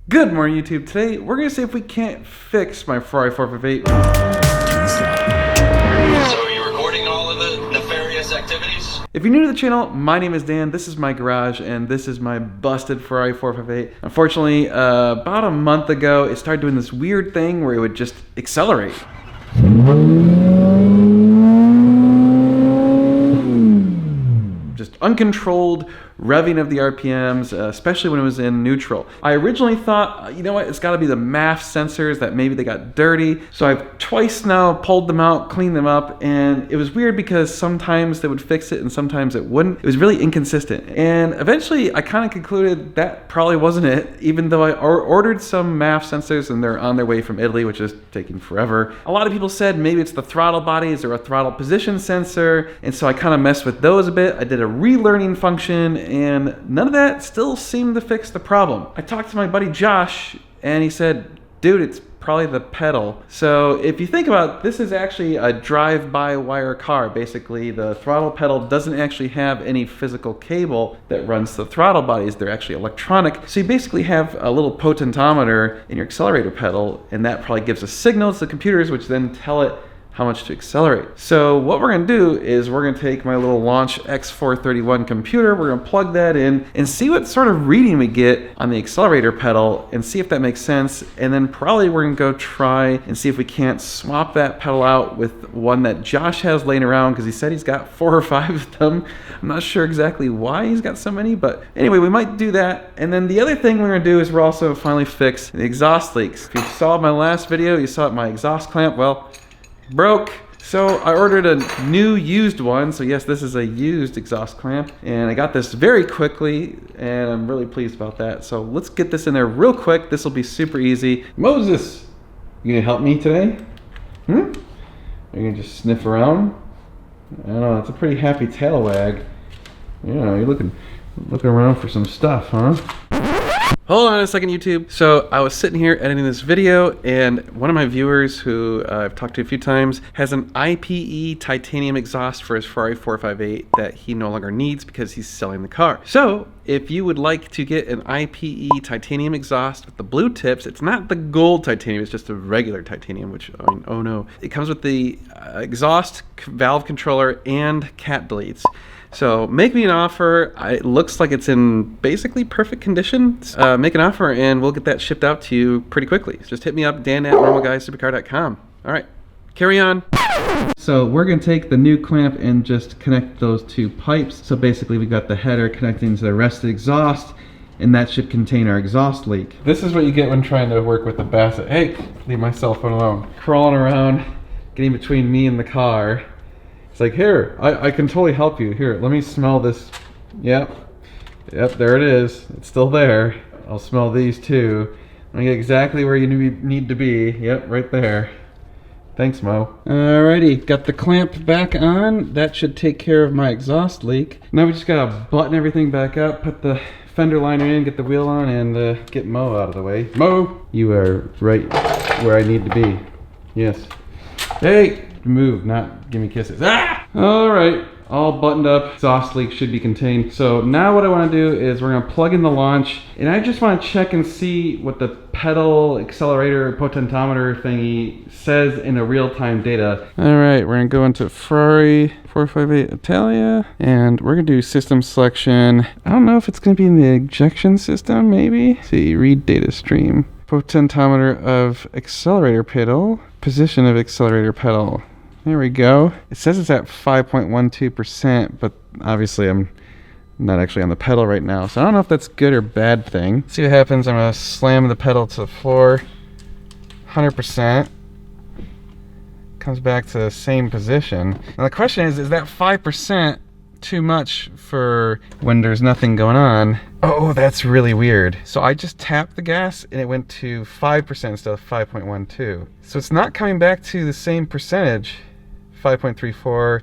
Good morning, YouTube. Today, we're going to see if we can't fix my Ferrari 458. So are you recording all of the nefarious activities? If you're new to the channel, my name is Dan, this is my garage, and this is my busted Ferrari 458. Unfortunately, about a month ago, it started doing this weird thing where it would just accelerate. Just uncontrolled revving of the RPMs, especially when it was in neutral. I originally thought, you know what, it's gotta be the MAF sensors that maybe they got dirty. So I've twice now pulled them out, cleaned them up, and it was weird because sometimes they would fix it and sometimes it wouldn't. It was really inconsistent. And eventually I kind of concluded that probably wasn't it, even though I ordered some MAF sensors and they're on their way from Italy, which is taking forever. A lot of people said maybe it's the throttle bodies or a throttle position sensor, and so I kind of messed with those a bit. I did a relearning function, and none of that still seemed to fix the problem. I talked to my buddy Josh, and he said, dude, it's probably the pedal. So if you think about it, this is actually a drive-by-wire car. Basically, the throttle pedal doesn't actually have any physical cable that runs the throttle bodies. They're actually electronic. So you basically have a little potentiometer in your accelerator pedal, and that probably gives a signal to the computers, which then tell it how much to accelerate. So what we're gonna do is we're gonna take my little Launch X431 computer, we're gonna plug that in and see what sort of reading we get on the accelerator pedal and see if that makes sense. And then probably we're gonna go try and see if we can't swap that pedal out with one that Josh has laying around, because he said he's got 4 or 5 of them. I'm not sure exactly why he's got so many, but anyway, we might do that. And then the other thing we're gonna do is we're also finally fix the exhaust leaks. If you saw my last video, you saw my exhaust clamp, well, broke. So I ordered a new used one. So yes, this is a used exhaust clamp, and I got this very quickly and I'm really pleased about that. So let's get this in there real quick. This will be super easy. Moses, you gonna help me today? Are you gonna just sniff around? I don't know, that's a pretty happy tail wag. You know, you're looking around for some stuff, huh? Hold on a second, YouTube. So I was sitting here editing this video, and one of my viewers who I've talked to a few times has an IPE titanium exhaust for his Ferrari 458 that he no longer needs because he's selling the car. So if you would like to get an IPE titanium exhaust with the blue tips, it's not the gold titanium, it's just a regular titanium, which, I mean, oh no. It comes with the exhaust valve controller and cat deletes. So make me an offer. It looks like it's in basically perfect condition. Make an offer and we'll get that shipped out to you pretty quickly. Just hit me up, dan@normalguysupercar.com. All right, carry on. So we're gonna take the new clamp and just connect those two pipes. So basically we got the header connecting to the rest of the exhaust, and that should contain our exhaust leak. This is what you get when trying to work with the Bassett. Hey, leave my cell phone alone. Crawling around, getting between me and the car. It's like, here, I can totally help you. Here, let me smell this. Yep, there it is. It's still there. I'll smell these too. I get exactly where you need to be. Yep, right there. Thanks, Mo. Alrighty, got the clamp back on. That should take care of my exhaust leak. Now we just gotta button everything back up, put the fender liner in, get the wheel on, and get Mo out of the way. Mo, you are right where I need to be. Yes. Hey! Move, not give me kisses. Ah! All right, all buttoned up. Exhaust leak should be contained. So now what I want to do is we're gonna plug in the Launch, and I just want to check and see what the pedal accelerator potentiometer thingy says in the real-time data. All right, we're gonna go into Ferrari 458 Italia, and we're gonna do system selection. I don't know if it's gonna be in the ejection system, maybe. Let's see, read data stream. Potentiometer of accelerator pedal. Position of accelerator pedal. There we go. It says it's at 5.12%, but obviously I'm not actually on the pedal right now, so I don't know if that's good or bad thing. Let's see what happens. I'm gonna slam the pedal to the floor. 100%. Comes back to the same position. Now the question is that 5% too much for when there's nothing going on? Oh, that's really weird. So I just tapped the gas and it went to 5% instead of 5.12. So it's not coming back to the same percentage. 5.34,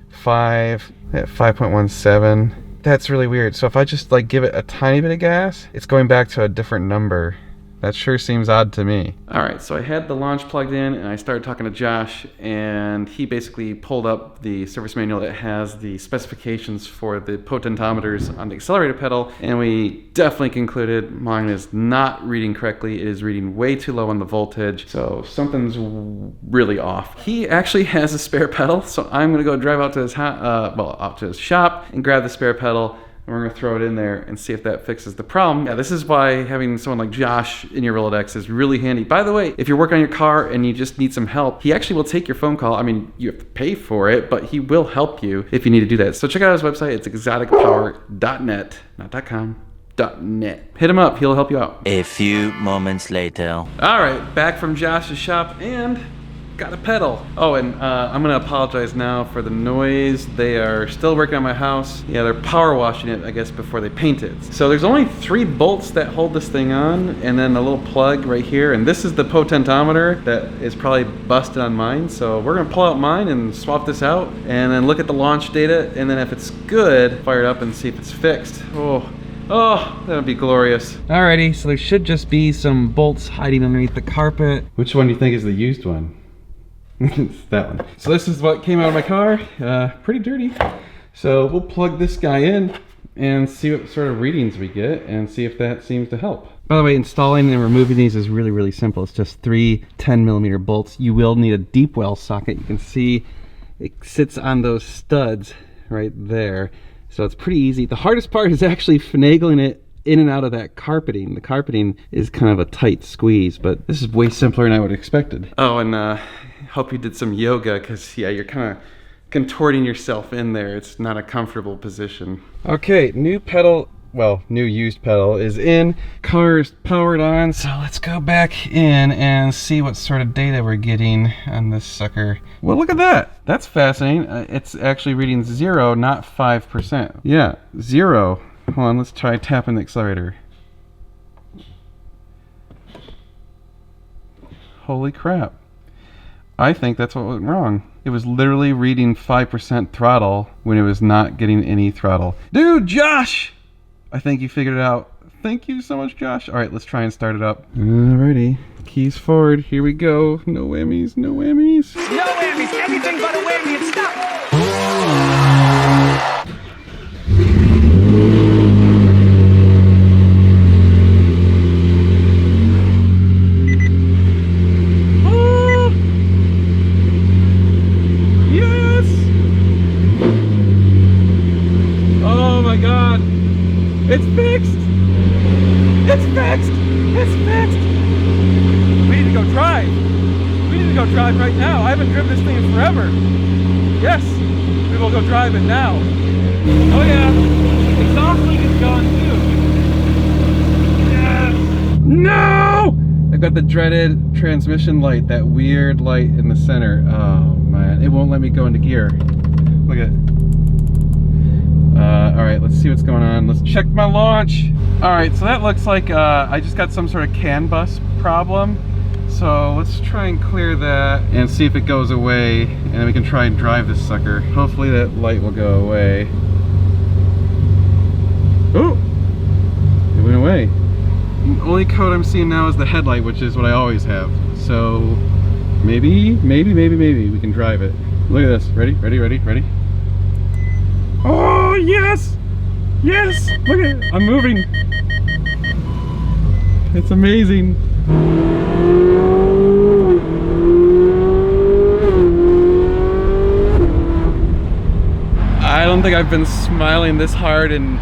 5, 5.17. That's really weird. So if I just like give it a tiny bit of gas, it's going back to a different number. That sure seems odd to me. All right, so I had the launch plugged in and I started talking to Josh, and he basically pulled up the service manual that has the specifications for the potentometers on the accelerator pedal, and we definitely concluded mine is not reading correctly. It is reading way too low on the voltage, so something's really off. He actually has a spare pedal, so I'm gonna go drive out to his out to his shop and grab the spare pedal. And we're going to throw it in there and see if that fixes the problem. Yeah, this is why having someone like Josh in your Rolodex is really handy. By the way, if you're working on your car and you just need some help, he actually will take your phone call. I mean, you have to pay for it, but he will help you if you need to do that. So check out his website. It's exoticpower.net, not .com. .net. Hit him up. He'll help you out. A few moments later. All right, back from Josh's shop and got a pedal. Oh, and I'm gonna apologize now for the noise. They are still working on my house. Yeah, they're power washing it, I guess, before they paint it. So there's only 3 bolts that hold this thing on, and then a little plug right here. And this is the potentometer that is probably busted on mine. So we're gonna pull out mine and swap this out, and then look at the launch data, and then if it's good, fire it up and see if it's fixed. Oh, that would be glorious. Alrighty, so there should just be some bolts hiding underneath the carpet. Which one do you think is the used one? It's that one. So this is what came out of my car. Pretty dirty. So we'll plug this guy in and see what sort of readings we get and see if that seems to help. By the way, installing and removing these is really, really simple. It's just 3 10mm bolts. You will need a deep well socket. You can see it sits on those studs right there. So it's pretty easy. The hardest part is actually finagling it in and out of that carpeting. The carpeting is kind of a tight squeeze, but this is way simpler than I would have expected. Oh, and hope you did some yoga, because yeah, you're kind of contorting yourself in there. It's not a comfortable position. Okay, new pedal, well, new used pedal is in. Car's powered on, so let's go back in and see what sort of data we're getting on this sucker. Well, look at that. That's fascinating. It's actually reading 0, not 5%. Yeah, 0. Hold on, let's try tapping the accelerator. Holy crap. I think that's what went wrong. It was literally reading 5% throttle when it was not getting any throttle. Dude, Josh! I think you figured it out. Thank you so much, Josh. All right, let's try and start it up. Alrighty, keys forward. Here we go. No whammies, no whammies. No whammies, anything but a whammy and stop! It's fixed! It's fixed! It's fixed! We need to go drive! We need to go drive right now. I haven't driven this thing in forever. Yes! We will go drive it now. Oh yeah! Exhaust leak is gone too. Yes! No! I've got the dreaded transmission light, that weird light in the center. Oh man, it won't let me go into gear. Look at it. Alright, let's see what's going on. Let's check my launch. Alright, so that looks like I just got some sort of CAN bus problem. So let's try and clear that and see if it goes away, and then we can try and drive this sucker. Hopefully that light will go away. Oh! It went away. The only code I'm seeing now is the headlight, which is what I always have. So maybe we can drive it. Look at this. Ready? Ready? Ready? Ready? Oh, yes! Yes! Look at it! I'm moving! It's amazing! I don't think I've been smiling this hard in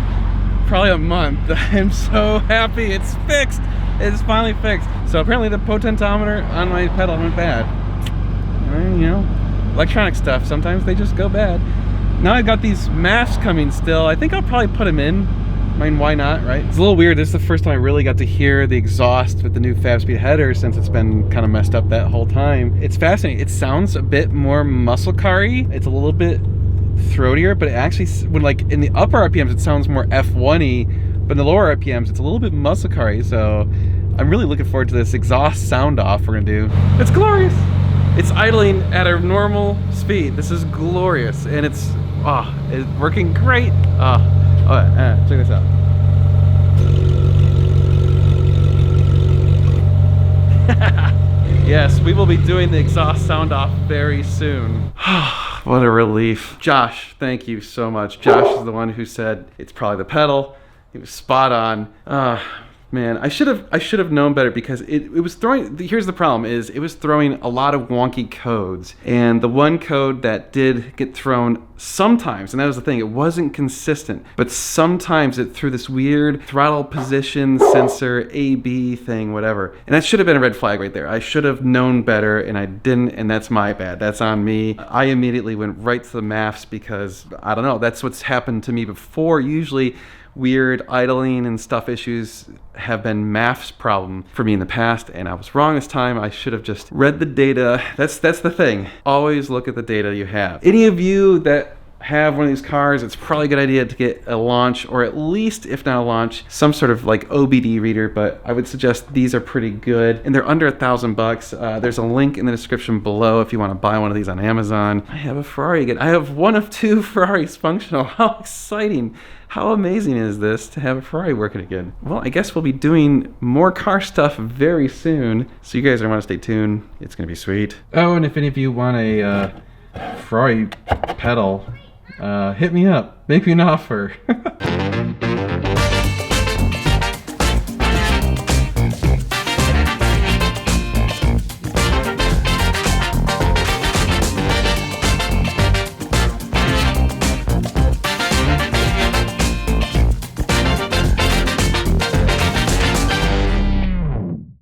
probably a month. I'm so happy it's fixed! It's finally fixed. So apparently the potentometer on my pedal went bad. You know, electronic stuff, sometimes they just go bad. Now I've got these MAFs coming still. I think I'll probably put them in. I mean, why not, right? It's a little weird. This is the first time I really got to hear the exhaust with the new Fabspeed header, since it's been kind of messed up that whole time. It's fascinating. It sounds a bit more muscle car-y. It's a little bit throatier, but it actually, when like in the upper RPMs, it sounds more F1-y, but in the lower RPMs, it's a little bit muscle car-y. So I'm really looking forward to this exhaust sound off we're gonna do. It's glorious. It's idling at a normal speed. This is glorious, and it's working great. Check this out. Yes, we will be doing the exhaust sound off very soon. What a relief. Josh, thank you so much. Josh is the one who said it's probably the pedal. He was spot on. Man, I should have known better because it was throwing. Here's the problem: is it was throwing a lot of wonky codes, and the one code that did get thrown sometimes, and that was the thing, it wasn't consistent. But sometimes it threw this weird throttle position sensor A/B thing, whatever, and that should have been a red flag right there. I should have known better, and I didn't, and that's my bad. That's on me. I immediately went right to the MAFs because I don't know. That's what's happened to me before. Usually, weird idling and stuff issues have been MAF's problem for me in the past, and I was wrong this time. I should have just read the data. That's the thing. Always look at the data you have. Any of you that have one of these cars, it's probably a good idea to get a launch, or at least, if not a launch, some sort of like OBD reader, but I would suggest these are pretty good, and they're under $1,000. There's a link in the description below if you want to buy one of these on Amazon. I have a Ferrari again. I have one of 2 Ferraris functional. How exciting. How amazing is this to have a Ferrari working again? Well, I guess we'll be doing more car stuff very soon, so you guys are going to want to stay tuned. It's going to be sweet. Oh, and if any of you want a Ferrari pedal, hit me up. Make me an offer.